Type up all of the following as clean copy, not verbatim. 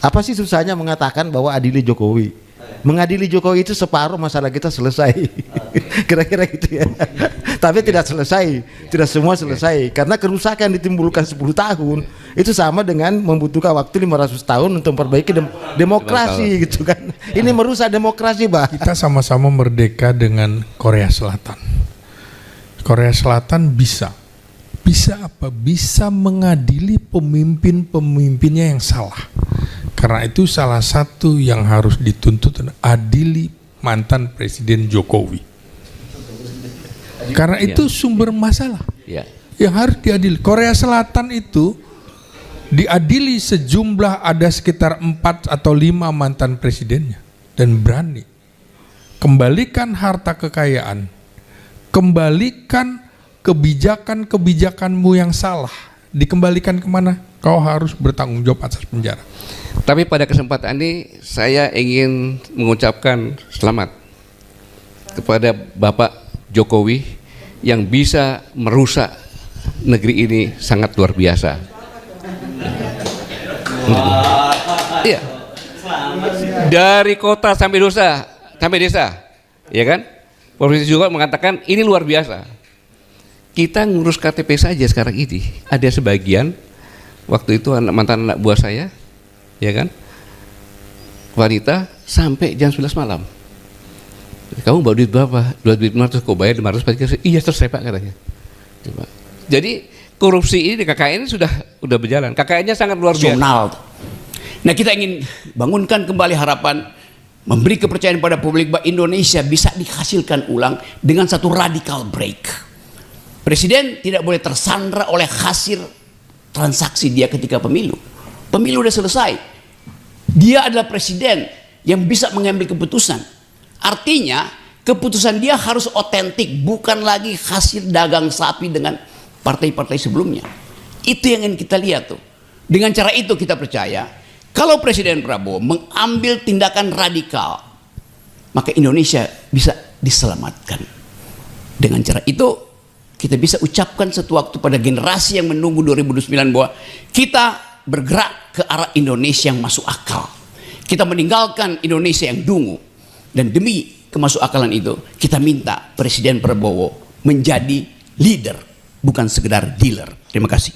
Apa sih susahnya mengatakan bahwa adili Jokowi? Mengadili Jokowi itu separuh masalah kita selesai. Kira-kira gitu ya. Tapi tidak selesai, tidak semua selesai karena kerusakan ditimbulkan 10 tahun itu sama dengan membutuhkan waktu 500 tahun untuk memperbaiki demokrasi gitu kan. Ini merusak demokrasi, Bah. Kita sama-sama merdeka dengan Korea Selatan. Korea Selatan bisa apa? Bisa mengadili pemimpin-pemimpinnya yang salah. Karena itu salah satu yang harus dituntut adili mantan Presiden Jokowi. Karena itu sumber masalah yang harus diadili. Korea Selatan itu diadili sejumlah ada sekitar 4 atau 5 mantan presidennya dan berani kembalikan harta kekayaan, kembalikan kebijakan-kebijakanmu yang salah, dikembalikan kemana? Kau harus bertanggung jawab atas penjara. Tapi pada kesempatan ini saya ingin mengucapkan selamat kepada Bapak Jokowi yang bisa merusak negeri ini sangat luar biasa. Iya. Dari kota sampai desa, ya kan? Provinsi juga mengatakan ini luar biasa. Kita ngurus KTP saja sekarang ini ada sebagian waktu itu mantan anak buah saya, ya kan, wanita sampai jam 11 malam. Kamu bawa duit berapa? 2.500, kau bayar 500. Iya selesai Pak katanya. Coba. Jadi korupsi ini di KKN sudah berjalan. KKN-nya sangat luar biasa. Nah, kita ingin bangunkan kembali harapan, memberi kepercayaan pada publik bahwa Indonesia bisa dihasilkan ulang dengan satu radical break. Presiden tidak boleh tersandra oleh hasil transaksi dia ketika pemilu. Pemilu udah selesai. Dia adalah presiden yang bisa mengambil keputusan. Artinya keputusan dia harus otentik, bukan lagi hasil dagang sapi dengan partai-partai sebelumnya. Itu yang ingin kita lihat tuh. Dengan cara itu kita percaya kalau Presiden Prabowo mengambil tindakan radikal, maka Indonesia bisa diselamatkan. Dengan cara itu kita bisa ucapkan suatu waktu pada generasi yang menunggu 2009 bahwa kita bergerak ke arah Indonesia yang masuk akal. Kita meninggalkan Indonesia yang dungu. Dan demi kemasukakalan itu kita minta Presiden Prabowo menjadi leader, bukan sekedar dealer. Terima kasih.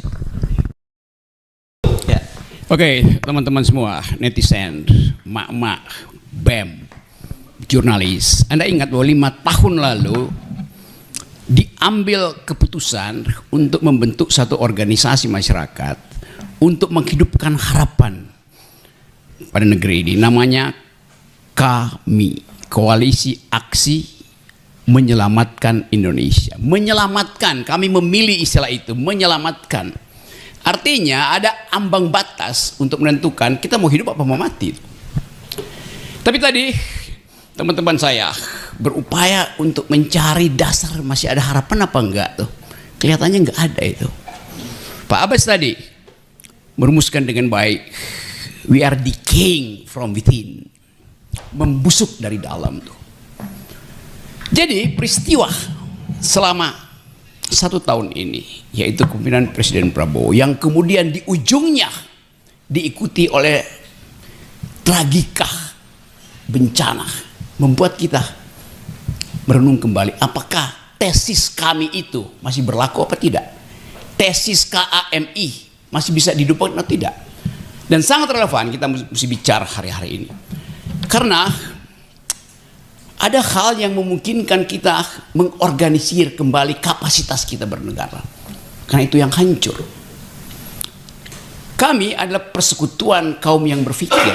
Ya. Oke, teman-teman semua, netizen, mak-mak, BEM, jurnalis, Anda ingat bahwa 5 tahun lalu diambil keputusan untuk membentuk satu organisasi masyarakat untuk menghidupkan harapan pada negeri ini, namanya KAMI, Koalisi Aksi Menyelamatkan Indonesia. Menyelamatkan, kami memilih istilah itu, menyelamatkan. Artinya ada ambang batas untuk menentukan kita mau hidup apa mau mati. Tapi tadi teman-teman saya berupaya untuk mencari dasar masih ada harapan apa enggak tuh. Kelihatannya enggak ada itu. Pak Abbas tadi merumuskan dengan baik, we are decaying from within, membusuk dari dalam tuh. Jadi peristiwa selama 1 tahun ini, yaitu kepemimpinan Presiden Prabowo yang kemudian di ujungnya diikuti oleh tragika bencana, membuat kita merenung kembali apakah tesis kami itu masih berlaku apa tidak, tesis KAMI masih bisa didukung atau tidak. Dan sangat relevan kita mesti bicara hari-hari ini karena ada hal yang memungkinkan kita mengorganisir kembali kapasitas kita bernegara. Karena itu yang hancur. Kami adalah persekutuan kaum yang berpikir,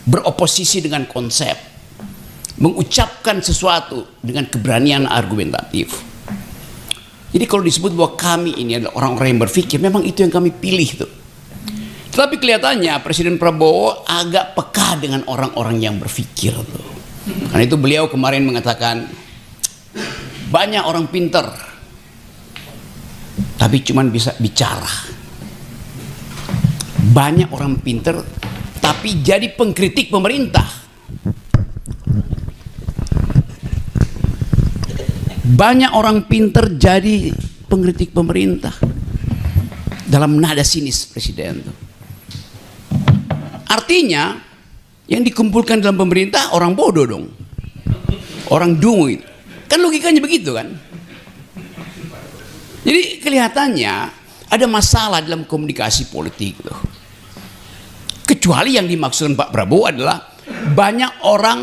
beroposisi dengan konsep, mengucapkan sesuatu dengan keberanian argumentatif. Jadi kalau disebut bahwa kami ini adalah orang-orang yang berpikir, memang itu yang kami pilih tuh. Tetapi kelihatannya Presiden Prabowo agak peka dengan orang-orang yang berpikir tuh. Karena itu beliau kemarin mengatakan banyak orang pinter tapi cuman bisa bicara, banyak orang pinter tapi jadi pengkritik pemerintah, banyak orang pinter jadi pengkritik pemerintah. Dalam nada sinis Presiden itu Artinya yang dikumpulkan dalam pemerintah orang bodoh dong, orang dungu itu. Kan logikanya begitu kan. Jadi kelihatannya ada masalah dalam komunikasi politik loh. Kecuali yang dimaksudkan Pak Prabowo adalah banyak orang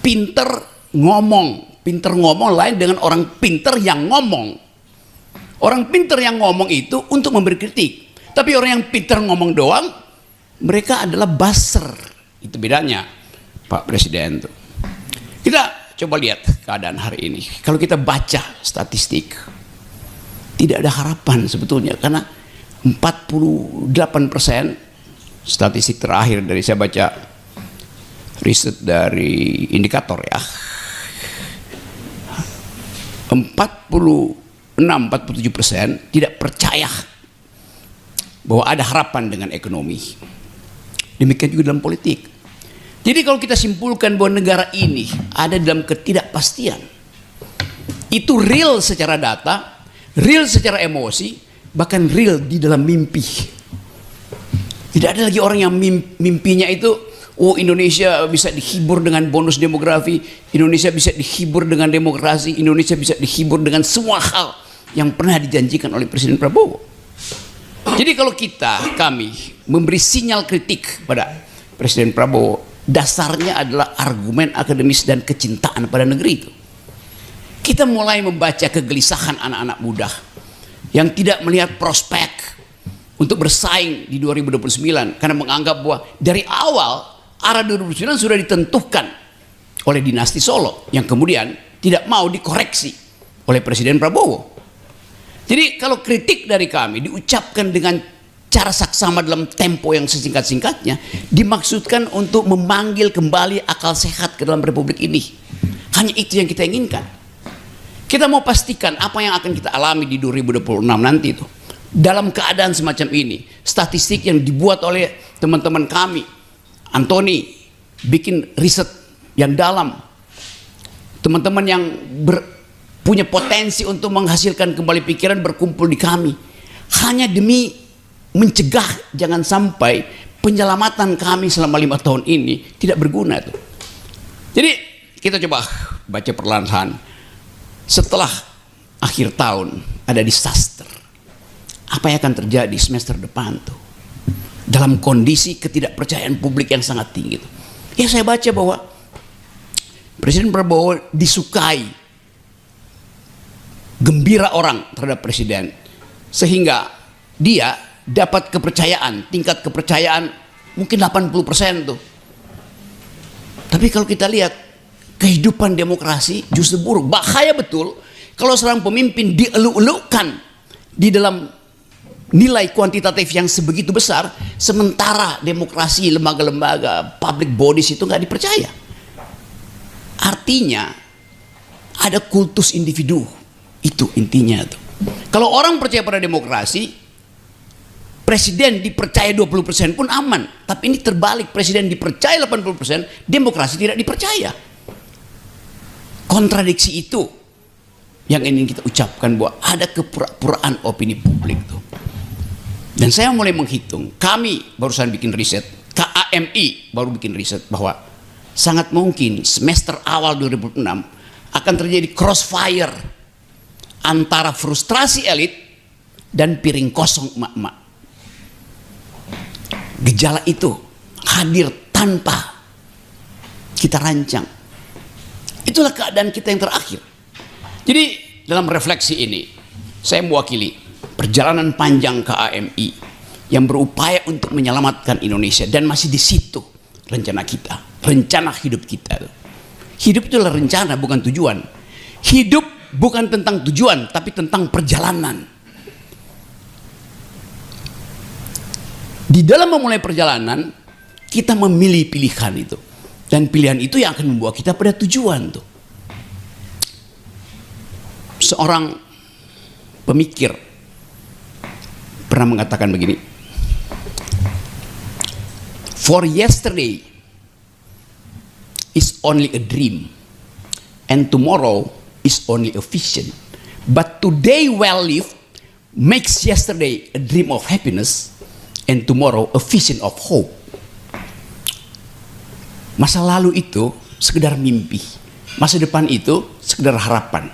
pinter ngomong lain dengan orang pinter yang ngomong. Orang pinter yang ngomong itu untuk memberi kritik. Tapi orang yang pinter ngomong doang, mereka adalah buzzer. Itu bedanya Pak Presiden tuh. Kita coba lihat keadaan hari ini. Kalau kita baca statistik, tidak ada harapan sebetulnya. Karena 48% statistik terakhir dari saya baca riset dari indikator ya, 46-47% tidak percaya bahwa ada harapan dengan ekonomi. Demikian juga dalam politik. Jadi kalau kita simpulkan bahwa negara ini ada dalam ketidakpastian, itu real secara data, real secara emosi, bahkan real di dalam mimpi. Tidak ada lagi orang yang mimpinya itu, oh Indonesia bisa dihibur dengan bonus demografi, Indonesia bisa dihibur dengan demokrasi, Indonesia bisa dihibur dengan semua hal yang pernah dijanjikan oleh Presiden Prabowo. Jadi kalau kami memberi sinyal kritik pada Presiden Prabowo, dasarnya adalah argumen akademis dan kecintaan pada negeri itu. Kita mulai membaca kegelisahan anak-anak muda yang tidak melihat prospek untuk bersaing di 2029 karena menganggap bahwa dari awal arah 2029 sudah ditentukan oleh dinasti Solo yang kemudian tidak mau dikoreksi oleh Presiden Prabowo. Jadi kalau kritik dari kami diucapkan dengan cara saksama dalam tempo yang sesingkat-singkatnya, dimaksudkan untuk memanggil kembali akal sehat ke dalam republik ini. Hanya itu yang kita inginkan. Kita mau pastikan apa yang akan kita alami di 2026 nanti itu. Dalam keadaan semacam ini, statistik yang dibuat oleh teman-teman kami, Antoni bikin riset yang dalam, teman-teman yang punya potensi untuk menghasilkan kembali pikiran berkumpul di kami, hanya demi mencegah jangan sampai penyelamatan kami selama 5 tahun ini tidak berguna tuh. Jadi kita coba baca perlahan. Setelah akhir tahun ada disaster, apa yang akan terjadi semester depan tuh dalam kondisi ketidakpercayaan publik yang sangat tinggi tuh. Ya saya baca bahwa Presiden Prabowo disukai, gembira orang terhadap Presiden, sehingga dia dapat kepercayaan, tingkat kepercayaan mungkin 80% tuh. Tapi kalau kita lihat kehidupan demokrasi justru buruk. Bahaya betul kalau seorang pemimpin dieluk-elukkan di dalam nilai kuantitatif yang sebegitu besar, sementara demokrasi, lembaga-lembaga, public bodies itu nggak dipercaya. Artinya ada kultus individu, itu intinya tuh. Kalau orang percaya pada demokrasi, Presiden dipercaya 20% pun aman. Tapi ini terbalik, Presiden dipercaya 80%, demokrasi tidak dipercaya. Kontradiksi itu yang ingin kita ucapkan, bahwa ada kepura-puraan opini publik tuh. Dan saya mulai menghitung, kami barusan bikin riset, KAMI baru bikin riset bahwa sangat mungkin semester awal 2006 akan terjadi crossfire antara frustrasi elit dan piring kosong emak-emak. Gejala itu hadir tanpa kita rancang. Itulah keadaan kita yang terakhir. Jadi dalam refleksi ini, saya mewakili perjalanan panjang KAMI yang berupaya untuk menyelamatkan Indonesia, dan masih di situ rencana kita, rencana hidup kita. Hidup itulah rencana, bukan tujuan. Hidup bukan tentang tujuan, tapi tentang perjalanan. Di dalam memulai perjalanan, kita memilih pilihan itu. Dan pilihan itu yang akan membawa kita pada tujuan tuh. Seorang pemikir pernah mengatakan begini, for yesterday is only a dream, and tomorrow is only a vision. But today well lived makes yesterday a dream of happiness, and tomorrow a vision of hope. Masa lalu itu sekedar mimpi, masa depan itu sekedar harapan.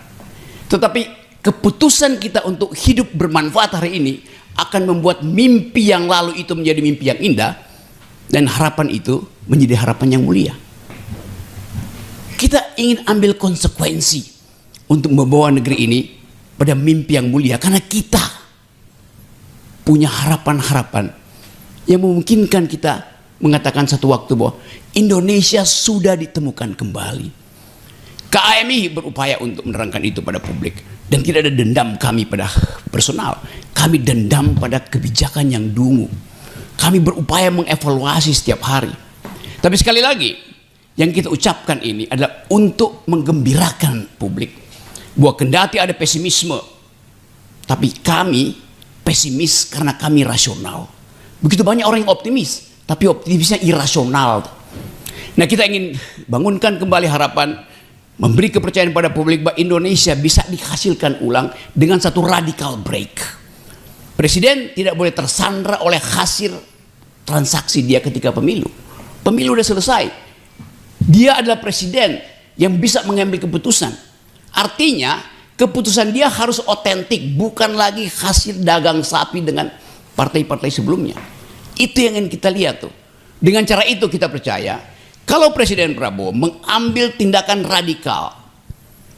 Tetapi keputusan kita untuk hidup bermanfaat hari ini akan membuat mimpi yang lalu itu menjadi mimpi yang indah, dan harapan itu menjadi harapan yang mulia. Kita ingin ambil konsekuensi untuk membawa negeri ini pada mimpi yang mulia, karena kita punya harapan-harapan yang memungkinkan kita mengatakan satu waktu bahwa Indonesia sudah ditemukan kembali. KAMI berupaya untuk menerangkan itu pada publik, dan tidak ada dendam kami pada personal. Kami dendam pada kebijakan yang dungu. Kami berupaya mengevaluasi setiap hari. Tapi sekali lagi, yang kita ucapkan ini adalah untuk menggembirakan publik, bahwa kendati ada pesimisme, tapi kami pesimis karena kami rasional. Begitu banyak orang yang optimis, tapi optimisnya irasional. Nah, kita ingin bangunkan kembali harapan, memberi kepercayaan pada publik bahwa Indonesia bisa dihasilkan ulang dengan satu radical break. Presiden tidak boleh tersandra oleh hasil transaksi dia ketika pemilu. Pemilu sudah selesai. Dia adalah presiden yang bisa mengambil keputusan. Artinya keputusan dia harus otentik, bukan lagi hasil dagang sapi dengan partai-partai sebelumnya. Itu yang ingin kita lihat tuh. Dengan cara itu kita percaya kalau Presiden Prabowo mengambil tindakan radikal,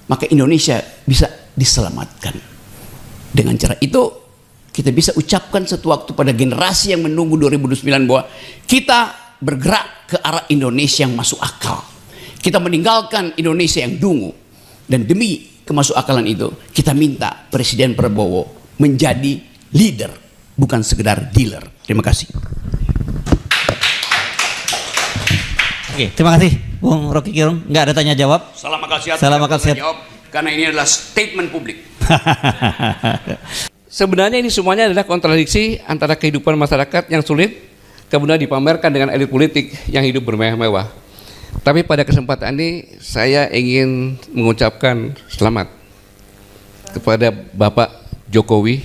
maka Indonesia bisa diselamatkan. Dengan cara itu kita bisa ucapkan suatu waktu pada generasi yang menunggu 2029 bahwa kita bergerak ke arah Indonesia yang masuk akal. Kita meninggalkan Indonesia yang dungu. Dan demi kemasuk akalan itu, kita minta Presiden Prabowo menjadi leader, bukan sekedar dealer. Terima kasih. Oke, terima kasih Bung Rocky Gerung. Nggak ada tanya jawab. Salam akal sehat. Salam akal sehat. Jawab, karena ini adalah statement publik. Sebenarnya ini semuanya adalah kontradiksi antara kehidupan masyarakat yang sulit kemudian dipamerkan dengan elit politik yang hidup bermewah-mewah. Tapi pada kesempatan ini saya ingin mengucapkan selamat kepada Bapak Jokowi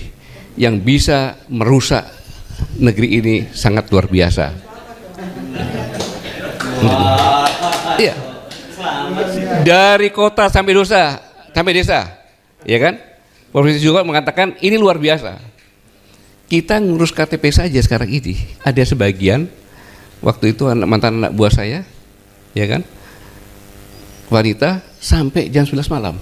yang bisa merusak negeri ini sangat luar biasa. Iya. Dari kota sampai desa, ya kan? Profesor juga mengatakan ini luar biasa. Kita ngurus KTP saja sekarang ini. Ada sebagian waktu itu mantan anak buah saya, ya kan? Wanita sampai jam 11 malam.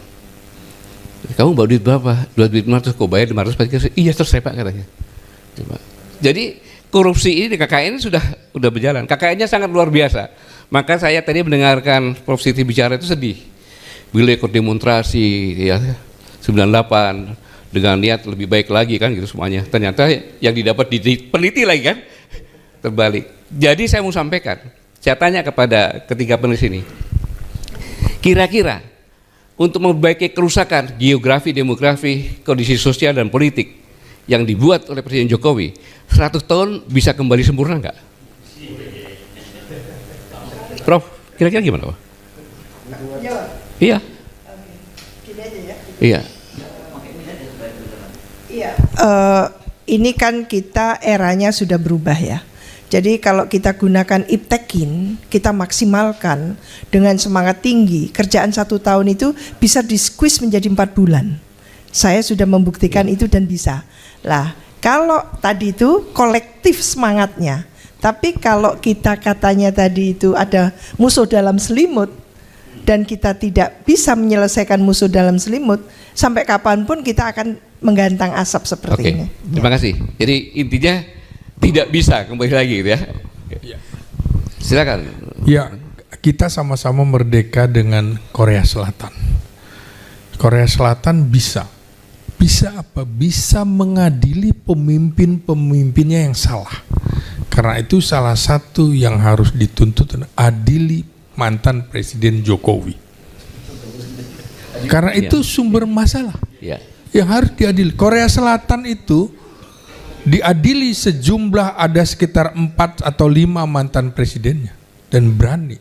Kamu bawa duit berapa? 2.500, kau bayar 500. Iya, terus saya Pak katanya. Jadi korupsi ini di KKN ini sudah berjalan. KKN-nya sangat luar biasa. Maka saya tadi mendengarkan Prof Siti bicara itu sedih. Bila ikut demonstrasi ya 98 dengan niat lebih baik lagi kan gitu semuanya. Ternyata yang didapat diteliti lagi kan terbalik. Jadi saya mau sampaikan, saya tanya kepada ketiga penulis ini. Kira-kira untuk memperbaiki kerusakan geografi, demografi, kondisi sosial dan politik yang dibuat oleh Presiden Jokowi, 100 tahun bisa kembali sempurna enggak? Prof, kira-kira gimana Pak? Iya. Gini aja ya. Iya. Iya. Ini kan kita eranya sudah berubah ya. Jadi kalau kita gunakan iptekin, kita maksimalkan dengan semangat tinggi, kerjaan 1 tahun itu bisa di-squeeze menjadi 4 bulan. Saya sudah membuktikan itu dan bisa. Lah, kalau tadi itu kolektif semangatnya, tapi kalau kita katanya tadi itu ada musuh dalam selimut dan kita tidak bisa menyelesaikan musuh dalam selimut, sampai kapanpun kita akan menggantang asap seperti ini. Terima kasih. Jadi intinya tidak bisa kembali lagi gitu ya. Silakan. Ya, kita sama-sama merdeka dengan Korea Selatan. Korea Selatan bisa apa? Bisa mengadili pemimpin-pemimpinnya yang salah. Karena itu salah satu yang harus dituntut adili mantan Presiden Jokowi. Karena itu sumber masalah yang harus diadili. Korea Selatan itu diadili sejumlah ada sekitar 4 atau 5 mantan presidennya dan berani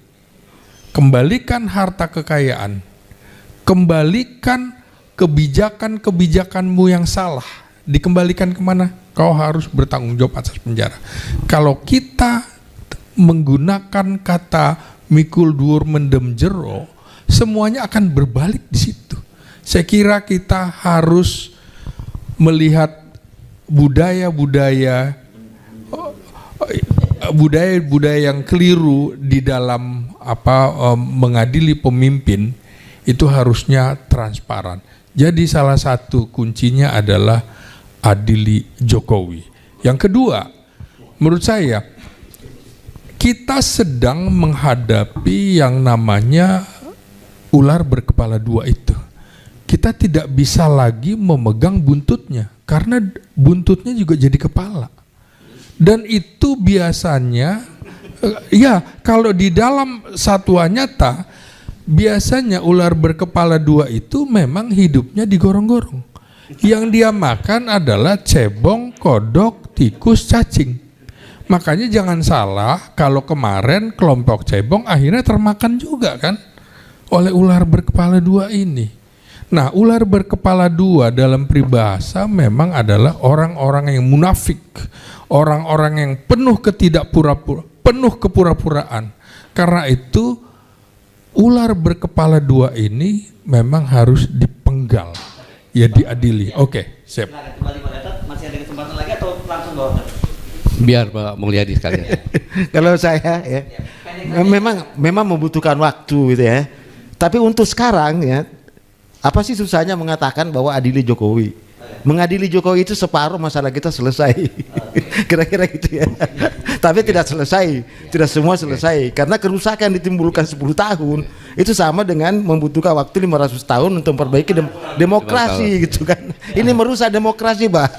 kembalikan harta kekayaan, kembalikan kebijakan-kebijakanmu yang salah dikembalikan kemana? Kau harus bertanggung jawab atas penjara. Kalau kita menggunakan kata mikul dhuwur mendem jero, semuanya akan berbalik di situ. Saya kira kita harus melihat budaya-budaya yang keliru di dalam mengadili pemimpin itu harusnya transparan. Jadi salah satu kuncinya adalah adili Jokowi. Yang kedua, menurut saya kita sedang menghadapi yang namanya ular berkepala dua itu. Kita tidak bisa lagi memegang buntutnya karena buntutnya juga jadi kepala. Dan itu biasanya kalau di dalam satwa nyata biasanya ular berkepala dua itu memang hidupnya digorong-gorong. Yang dia makan adalah cebong, kodok, tikus, cacing. Makanya jangan salah kalau kemarin kelompok cebong akhirnya termakan juga kan oleh ular berkepala dua ini. Nah, ular berkepala dua dalam peribahasa memang adalah orang-orang yang munafik, orang-orang yang penuh penuh kepura-puraan. Karena itu ular berkepala dua ini memang harus dipenggal, ya diadili. Oke, siap. Masih ada kesempatan lagi atau langsung bawa? Biar Pak Mulyadi sekalian. Kalau saya ya, memang membutuhkan waktu gitu ya. Tapi untuk sekarang ya, apa sih susahnya mengatakan bahwa adili Jokowi? Mengadili Jokowi itu separuh masalah kita selesai. Kira-kira gitu ya. Tapi tidak selesai, tidak semua selesai. Karena kerusakan ditimbulkan 10 tahun itu sama dengan membutuhkan waktu 500 tahun untuk memperbaiki demokrasi gitu kan. Ini merusak demokrasi, Pak.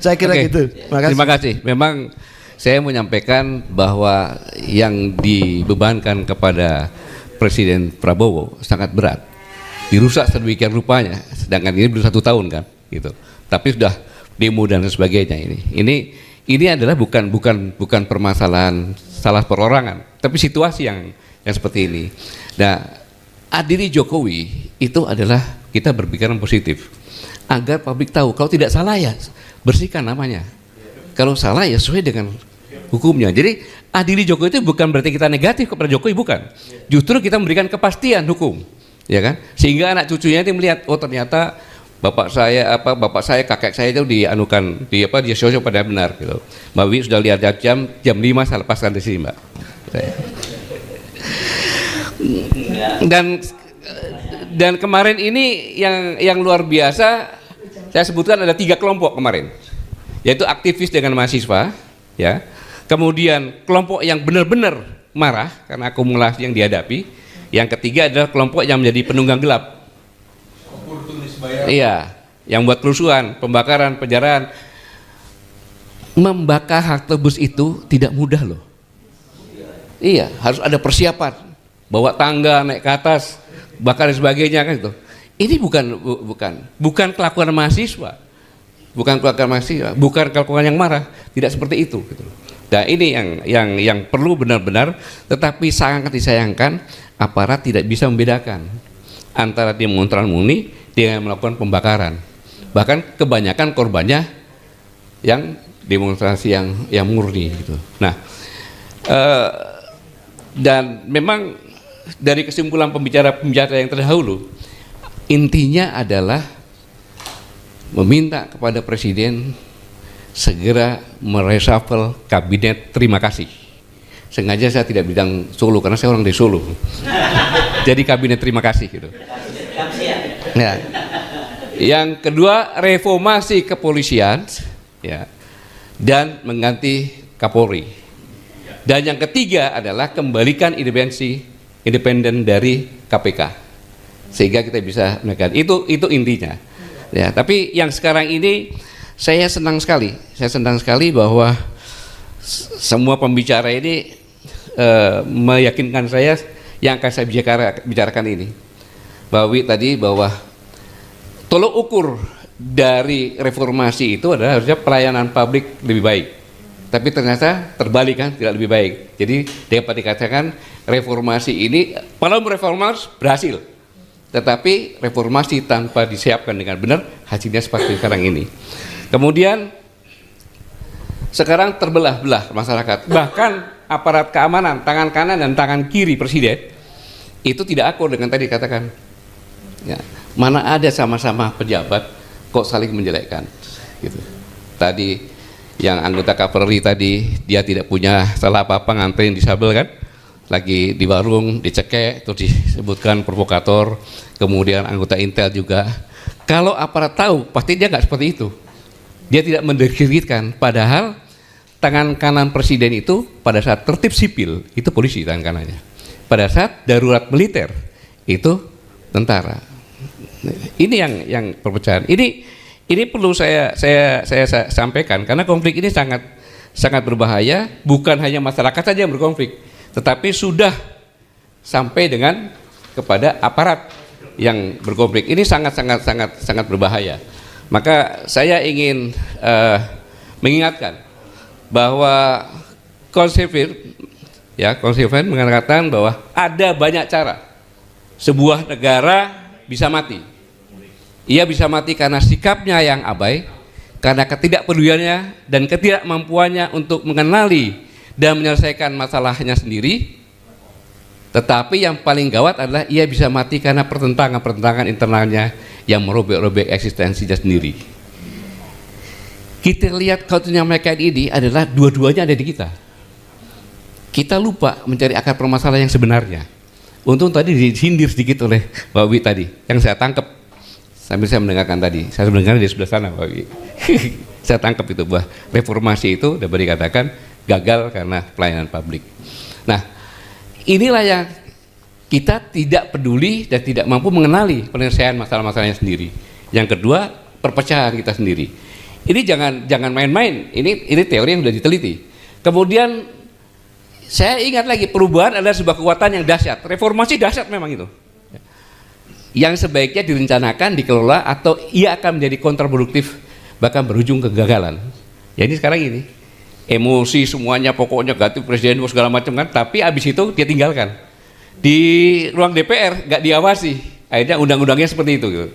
Saya kira gitu. Terima kasih. Memang saya menyampaikan bahwa yang dibebankan kepada Presiden Prabowo sangat berat. Dirusak sedemikian rupanya, sedangkan ini belum 1 tahun kan, gitu. Tapi sudah demo dan sebagainya ini. Ini adalah bukan permasalahan salah perorangan, tapi situasi yang seperti ini. Nah, adili Jokowi itu adalah kita berpikiran positif agar publik tahu kalau tidak salah ya bersihkan namanya. Kalau salah ya sesuai dengan hukumnya. Jadi adili Jokowi itu bukan berarti kita negatif kepada Jokowi, bukan. Justru kita memberikan kepastian hukum. Ya kan, sehingga anak cucunya itu melihat, oh ternyata bapak saya, kakek saya itu dianukan, dia sosok pada benar gitu. Mbak Wi sudah lihat jam 5 saya lepaskan di sini, Mbak. Dan kemarin ini yang luar biasa, saya sebutkan ada 3 kelompok kemarin, yaitu aktivis dengan mahasiswa, ya. Kemudian kelompok yang benar-benar marah karena akumulasi yang dihadapi. Yang ketiga adalah kelompok yang menjadi penunggang gelap. Iya, yang buat kerusuhan, pembakaran, penjarahan. Membakar halte bus itu tidak mudah loh. Iya, harus ada persiapan. Bawa tangga, naik ke atas, bakar dan sebagainya kan itu. Ini bukan kelakuan mahasiswa. Bukan kelakuan yang marah, tidak seperti itu gitu. Nah, ini yang perlu benar-benar, tetapi sangat disayangkan aparat tidak bisa membedakan antara demonstran murni dengan melakukan pembakaran. Bahkan kebanyakan korbannya yang demonstrasi yang murni gitu. Nah, dan memang dari kesimpulan pembicara yang terdahulu, intinya adalah meminta kepada Presiden segera mereshuffle kabinet. Terima kasih. Sengaja saya tidak bilang Solo karena saya orang dari Solo. Jadi kabinet terima kasih gitu. Ya. Yang kedua, reformasi kepolisian, ya, dan mengganti Kapolri. Dan yang ketiga adalah kembalikan independen dari KPK, sehingga kita bisa menekan. Itu intinya. Ya, tapi yang sekarang ini saya senang sekali bahwa semua pembicara ini meyakinkan saya yang akan saya bicarakan ini. Mbak Wi tadi bahwa tolok ukur dari reformasi itu adalah harusnya pelayanan publik lebih baik. Tapi ternyata terbalik kan, tidak lebih baik. Jadi dapat dikatakan reformasi ini, kalau reformasi berhasil, tetapi reformasi tanpa disiapkan dengan benar, hasilnya seperti sekarang ini. Kemudian sekarang terbelah-belah masyarakat. Bahkan aparat keamanan tangan kanan dan tangan kiri presiden itu tidak akur dengan tadi katakan. Ya, mana ada sama-sama pejabat kok saling menjelekkan. Gitu. Tadi yang anggota Kapolri tadi dia tidak punya salah apa-apa nganterin disabel kan? Lagi di warung dicekek terus disebutkan provokator. Kemudian anggota Intel juga. Kalau aparat tahu pasti dia nggak seperti itu. Dia tidak mendeskripsikan. Padahal tangan kanan presiden itu pada saat tertib sipil itu polisi tangan kanannya. Pada saat darurat militer itu tentara. Ini yang perpecahan. Ini perlu saya sampaikan karena konflik ini sangat berbahaya. Bukan hanya masyarakat saja yang berkonflik, tetapi sudah sampai dengan kepada aparat yang berkonflik. Ini sangat berbahaya. Maka saya ingin mengingatkan bahwa konservatif mengatakan bahwa ada banyak cara sebuah negara bisa mati. Ia bisa mati karena sikapnya yang abai, karena ketidakpeduliannya dan ketidakmampuannya untuk mengenali dan menyelesaikan masalahnya sendiri. Tetapi yang paling gawat adalah ia bisa mati karena pertentangan internalnya yang merobek-robek eksistensinya sendiri. Kita lihat kautunya mereka ini adalah dua-duanya ada di kita. Kita lupa mencari akar permasalahan yang sebenarnya. Untung tadi disindir sedikit oleh Pak Wi tadi, yang saya tangkap sambil saya mendengarkan tadi. Saya mendengar di sebelah sana Pak Wi. Saya tangkap itu bahwa reformasi itu dapat dikatakan gagal karena pelayanan publik. Nah, inilah yang kita tidak peduli dan tidak mampu mengenali penyelesaian masalah-masalahnya sendiri. Yang kedua, perpecahan kita sendiri. Ini jangan main-main. Ini teori yang sudah diteliti. Kemudian saya ingat lagi, perubahan adalah sebuah kekuatan yang dahsyat. Reformasi dahsyat memang itu. Yang sebaiknya direncanakan, dikelola, atau ia akan menjadi kontraproduktif, bahkan berujung kegagalan. Ya ini sekarang ini. Emosi semuanya pokoknya ganti presiden segala macam kan, tapi abis itu dia tinggalkan. Di ruang DPR nggak diawasi. Akhirnya undang-undangnya seperti itu. Gitu.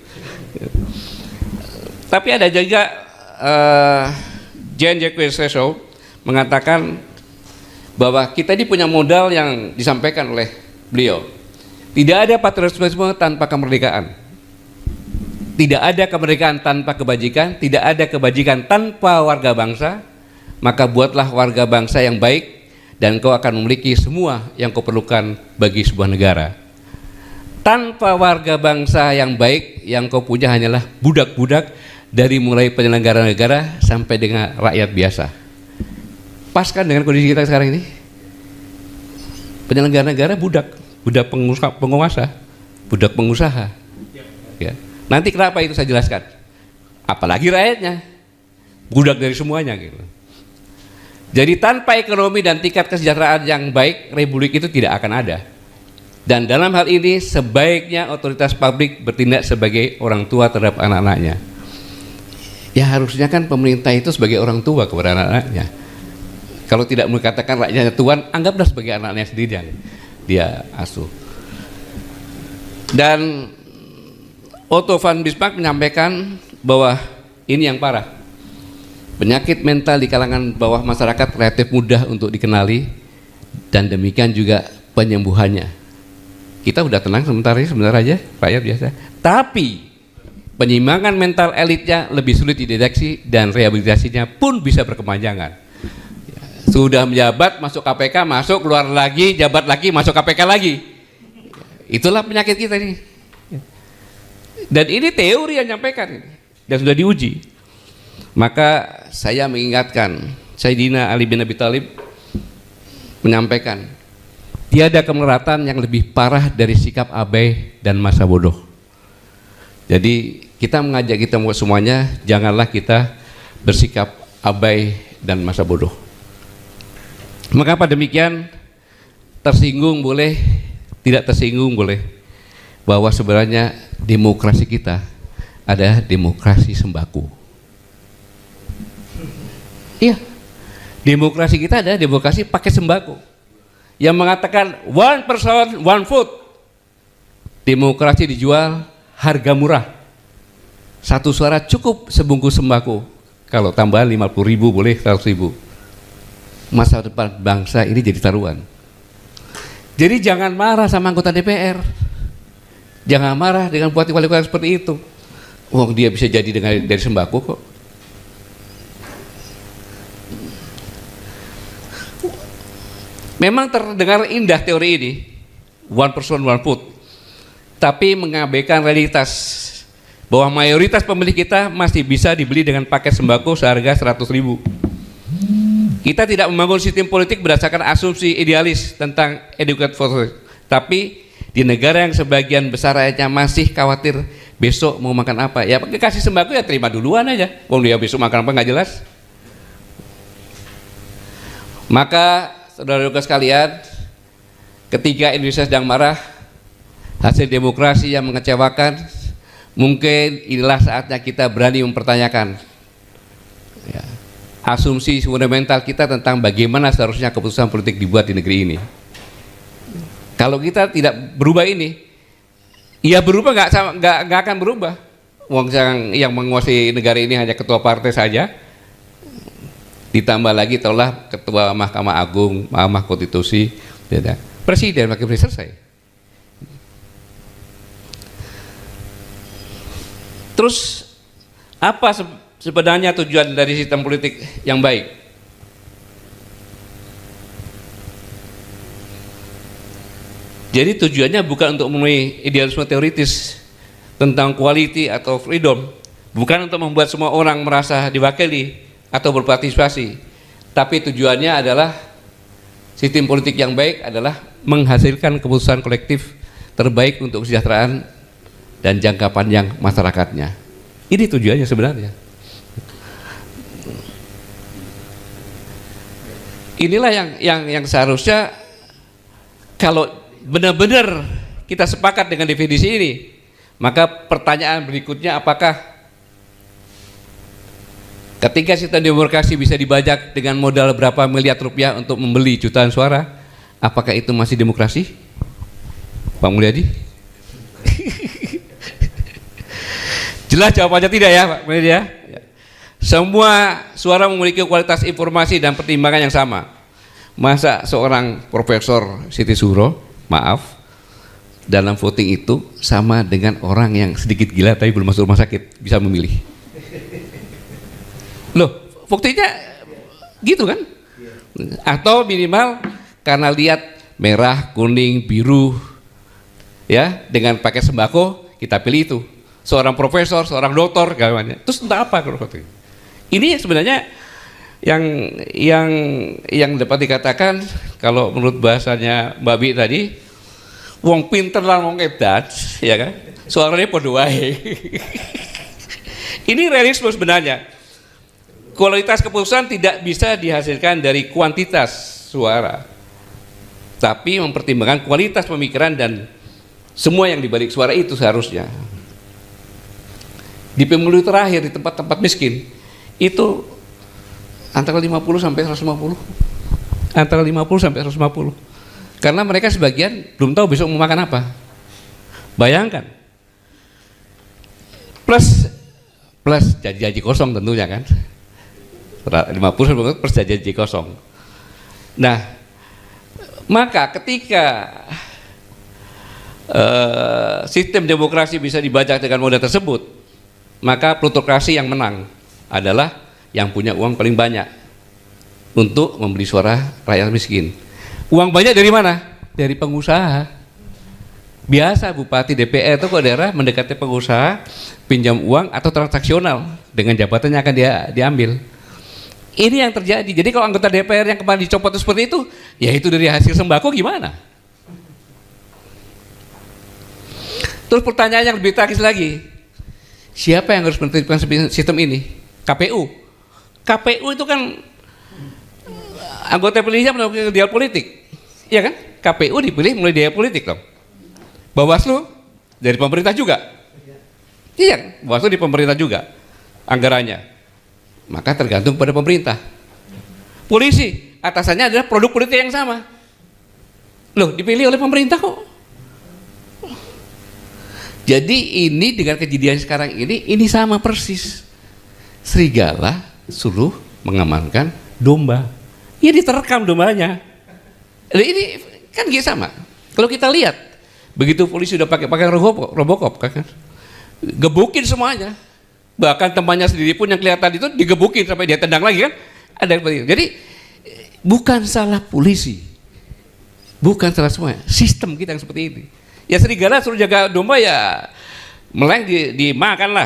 Tapi ada juga Jean-Jacques Rousseau mengatakan bahwa kita ini punya modal yang disampaikan oleh beliau. Tidak ada patriotisme tanpa kemerdekaan. Tidak ada kemerdekaan tanpa kebajikan. Tidak ada kebajikan tanpa warga bangsa. Maka buatlah warga bangsa yang baik dan kau akan memiliki semua yang kau perlukan bagi sebuah negara. Tanpa warga bangsa yang baik, yang kau punya hanyalah budak-budak dari mulai penyelenggara negara sampai dengan rakyat biasa. Pas kan dengan kondisi kita sekarang ini? Penyelenggara negara budak penguasa, budak pengusaha. Ya. Nanti kenapa itu saya jelaskan. Apalagi rakyatnya, budak dari semuanya gitu. Jadi tanpa ekonomi dan tingkat kesejahteraan yang baik, republik itu tidak akan ada. Dan dalam hal ini sebaiknya otoritas publik bertindak sebagai orang tua terhadap anak-anaknya. Ya harusnya kan pemerintah itu sebagai orang tua kepada anak-anaknya. Kalau tidak mengatakan rakyatnya Tuhan, anggaplah sebagai anaknya sendiri yang dia asuh. Dan Otto von Bismarck menyampaikan bahwa ini yang parah. Penyakit mental di kalangan bawah masyarakat relatif mudah untuk dikenali dan demikian juga penyembuhannya. Kita udah tenang sebentar aja, rakyat biasa. Tapi penyimpangan mental elitnya lebih sulit dideteksi dan rehabilitasinya pun bisa berkepanjangan. Sudah menjabat, masuk KPK, masuk, keluar lagi, jabat lagi, masuk KPK lagi. Itulah penyakit kita ini. Dan ini teori yang nyampaikan dan sudah diuji. Maka saya mengingatkan Sayyidina Ali bin Abi Thalib menyampaikan tiada kemelaratan yang lebih parah dari sikap abai dan masa bodoh. Jadi kita mengajak kita semuanya, janganlah kita bersikap abai dan masa bodoh. Mengapa demikian? Tersinggung boleh, tidak tersinggung boleh, bahwa sebenarnya demokrasi kita adalah demokrasi sembako. Iya, demokrasi kita adalah demokrasi pakai sembako yang mengatakan one person, one food. Demokrasi dijual harga murah, satu suara cukup sebungkus sembako Kalau tambahan 50.000 boleh 100.000. Masa depan bangsa ini jadi taruhan. Jadi jangan marah sama anggota DPR. Jangan marah dengan bupati wali kota seperti itu. Wong dia bisa jadi dari sembako kok. Memang terdengar indah teori ini, one person one vote, tapi mengabaikan realitas bahwa mayoritas pemilih kita masih bisa dibeli dengan paket sembako seharga 100.000. Kita tidak membangun sistem politik berdasarkan asumsi idealis tentang educated voter, tapi di negara yang sebagian besar rakyatnya masih khawatir besok mau makan apa, ya kasih sembako ya terima duluan aja, wong dia besok makan apa nggak jelas. Maka saudara-saudara sekalian, ketika Indonesia sedang marah, hasil demokrasi yang mengecewakan, mungkin inilah saatnya kita berani mempertanyakan ya, asumsi fundamental kita tentang bagaimana seharusnya keputusan politik dibuat di negeri ini. Kalau kita tidak berubah ini, ya berubah nggak akan berubah. Wong yang menguasai negara ini hanya ketua partai saja, ditambah lagi taulah ketua Mahkamah Agung, Mahkamah Konstitusi, presiden, wakil presiden, selesai. Terus apa sebenarnya tujuan dari sistem politik yang baik? Jadi tujuannya bukan untuk memenuhi idealisme teoritis tentang quality atau freedom, bukan untuk membuat semua orang merasa diwakili atau berpartisipasi, tapi tujuannya adalah sistem politik yang baik adalah menghasilkan keputusan kolektif terbaik untuk kesejahteraan dan jangka panjang masyarakatnya. Ini tujuannya sebenarnya. Inilah yang seharusnya, kalau benar-benar kita sepakat dengan definisi ini, maka pertanyaan berikutnya, apakah ketika sistem demokrasi bisa dibajak dengan modal berapa miliar rupiah untuk membeli jutaan suara, apakah itu masih demokrasi? Pak Mulyadi? Jelas jawabannya tidak ya Pak Mulyadi ya. Semua suara memiliki kualitas informasi dan pertimbangan yang sama. Masa seorang Profesor Siti Suro, maaf, dalam voting itu sama dengan orang yang sedikit gila tapi belum masuk rumah sakit bisa memilih? Loh, buktinya gitu kan? Atau minimal karena lihat merah, kuning, biru, ya, dengan paket sembako kita pilih itu. Seorang profesor, seorang doktor, gamanya. Terus entah apa kalau voting? Ini sebenarnya yang dapat dikatakan, kalau menurut bahasanya Mbak Bi tadi, wong pinter lan wong edan, ya kan? Suaranya podo wae. Ini realisme sebenarnya. Kualitas keputusan tidak bisa dihasilkan dari kuantitas suara, tapi mempertimbangkan kualitas pemikiran dan semua yang dibalik suara itu seharusnya. Di pemilu terakhir di tempat-tempat miskin itu antara 50 sampai 150. Antara 50 sampai 150. Karena mereka sebagian belum tahu besok mau makan apa. Bayangkan. Plus janji kosong tentunya kan. 50 plus janji kosong. Nah, maka ketika sistem demokrasi bisa dibajak dengan modal tersebut, maka plutokrasi yang menang adalah yang punya uang paling banyak untuk membeli suara rakyat miskin. Uang banyak dari mana? Dari pengusaha. Biasa bupati DPR itu kok daerah mendekati pengusaha, pinjam uang atau transaksional dengan jabatannya akan diambil. Ini yang terjadi. Jadi kalau anggota DPR yang kemarin dicopot itu seperti itu, ya itu dari hasil sembako gimana? Terus pertanyaan yang lebih tragis lagi, siapa yang harus menertibkan sistem ini? KPU. KPU itu kan anggota pilihnya melalui dialog politik, ya kan? KPU dipilih melalui dialog politik dong. Bawaslu dari pemerintah juga, iya, Bawaslu di pemerintah juga anggarannya. Maka tergantung pada pemerintah. Polisi atasannya adalah produk politik yang sama. Loh, dipilih oleh pemerintah kok. Jadi ini dengan kejadian sekarang ini sama persis. Serigala suruh mengamankan domba. Ya diterkam dombanya. Ini kan gitu sama. Kalau kita lihat, begitu polisi udah pakai Robocop kan, gebukin semuanya. Bahkan temannya sendiri pun yang kelihatan itu digebukin sampai dia tendang lagi kan. Ada seperti itu. Jadi bukan salah polisi, bukan salah semuanya. Sistem kita yang seperti ini. Ya serigala suruh jaga domba ya meleng dimakan lah.